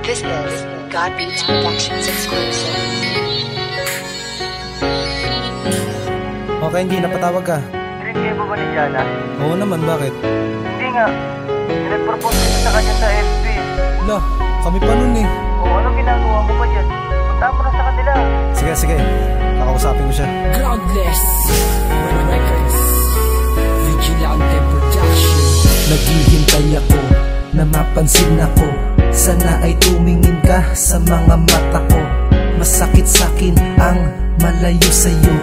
This is God Beats Productions exclusive. Okay, hindi napatawag ka. Friend kayo ba ni Jana? Oo naman, bakit? Hindi nga. Nag-propose kasi sa kanya sa FB. Lah, kami pa nun eh. O ano ginagawa mo pa dyan? Punta mo na sa kanila. Sige, nakausapin ko siya. Groundless Records Vigilante Production. Naghihintay ako na mapansin ako. Sana ay tumingin ka sa mga mata ko. Masakit sa'kin ang malayo sa'yo,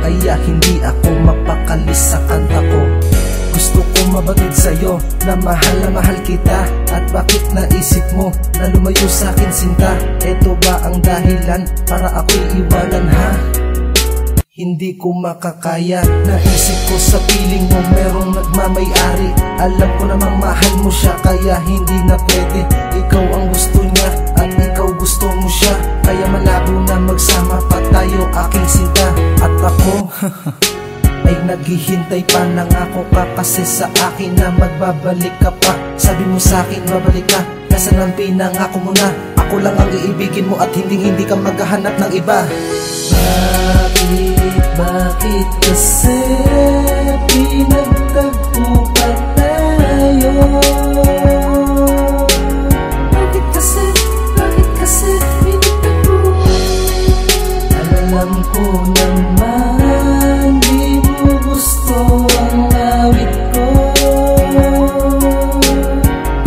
kaya hindi ako mapakali sa kanta ko. Gusto ko mabatid sa'yo na mahal kita. At bakit naisip mo na lumayo sa'kin sinta? Eto ba ang dahilan para ako'y iwanan ha? Hindi ko makakaya. Naisip ko sa piling mo merong nagmamay-ari. Alam ko namang mahal mo siya, kaya hindi na pwede. Ikaw ang gusto niya at ikaw gusto mo siya, kaya malabo na magsama pa tayo aking sinta. At ako ay naghihintay pa, nangako ka kasi sa akin na magbabalik ka pa. Sabi mo sa akin babalik ka, nasaan ang pinangako mo na? Ako lang ang iibigin mo at hindi ka maghahanap ng iba. Bakit kasi pinagtagpo pa tayo? Bakit kasi pinagtagpo? Alam ko naman di mo gusto ang awit ko.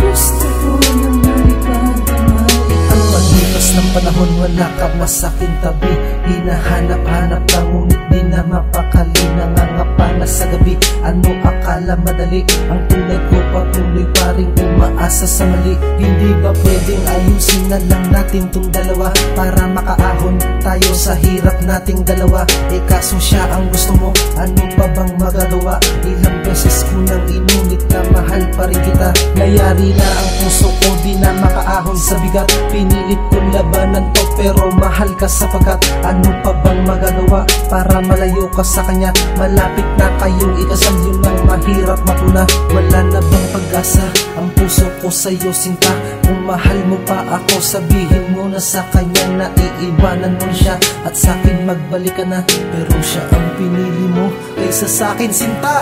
Gusto ko naman ipagamay. Ang paglipas ng panahon wala ka na sa'king tabi. Hinahanap-hanap ka ngunit di na mapakali. Nangangapa na sa gabi, ano akala madali? Ang tulad ko patuloy pa rin umaasa sa mali. Hindi ba pwedeng ayusin na lang natin tong dalawa para makaahon tayo sa hirap nating dalawa? Eh kaso siya ang gusto mo, ano pa bang magagawa? Ilang beses ko nang inunit na mahal pa rin kita. Nayari na ang puso ko, di na makaahon sa bigat. Pinilit kong labanan to pero mahal ka sapagkat. Ano pa bang magagawa para malayo ka sa kanya? Malapit na kayong ikasal, yun ang mahirap mapuna. Wala na bang pag-asa ang puso ko sa'yo sinta? Kung mahal mo pa ako, sabihin mo na sa kanya na iiwanan mo siya at sa'kin magbalik ka na. Pero siya ang pinili mo kaysa sa'kin sinta.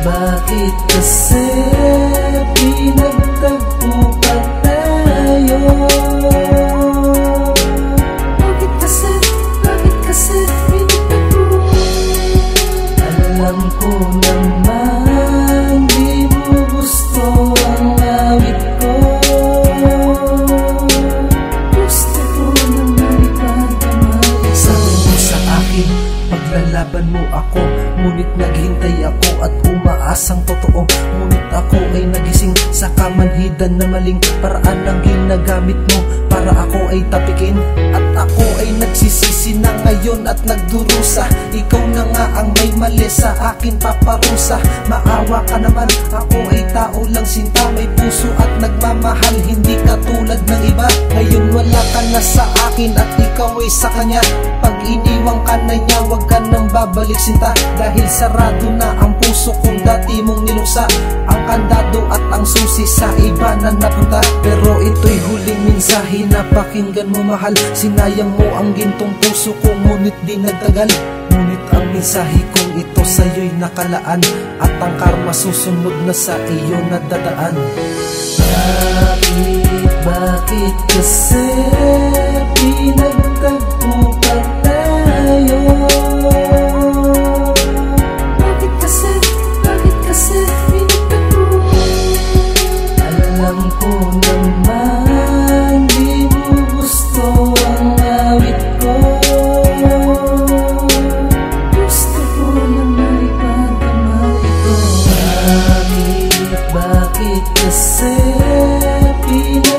Bakit kasi pinagtagpo pa tayo? Bakit kasi pinagtagpo? Alam ko naman di mo gusto ang awit ko. Gusto ko naman ipagamay. Sabi mo sa akin paglalaban mo ako, ngunit naghintay ako at umaasang totoo. Ngunit ako ay nagising sa kamanhidan na maling paraan ang ginagamit mo para ako ay tapikin. At ako ay nagsisisi na ngayon at nagdurusa. Ikaw na nga ang may mali sa akin paparusa. Maawa ka naman, ako ay tao lang sinta. May puso at nagmamahal, hindi katulad ng iba. Ngayon wala ka na sa akin at ikaw ay sa kanya. Pag iniwang ka na niya, wag ka nang babalik sinta. Dahil sarado na ang puso kung dati mong niluksa. Ang kandado at ang susi sa iba na napunta. Pero ito'y huling mensahe na pakinggan mo mahal. Sinayang mo ang gintong puso ko ngunit di nagtagal. Ngunit ang mensahe kong ito sa'yo'y nakalaan at ang karma susunod na sa iyo nadadaan. Bakit kasi pinagtagpo pa tayo? Bakit kasi pinagtagpo? Alam ko naman di mo gusto ang awit ko. Gusto ko naman ipagamay ito. Bakit kasi pinagtagpo?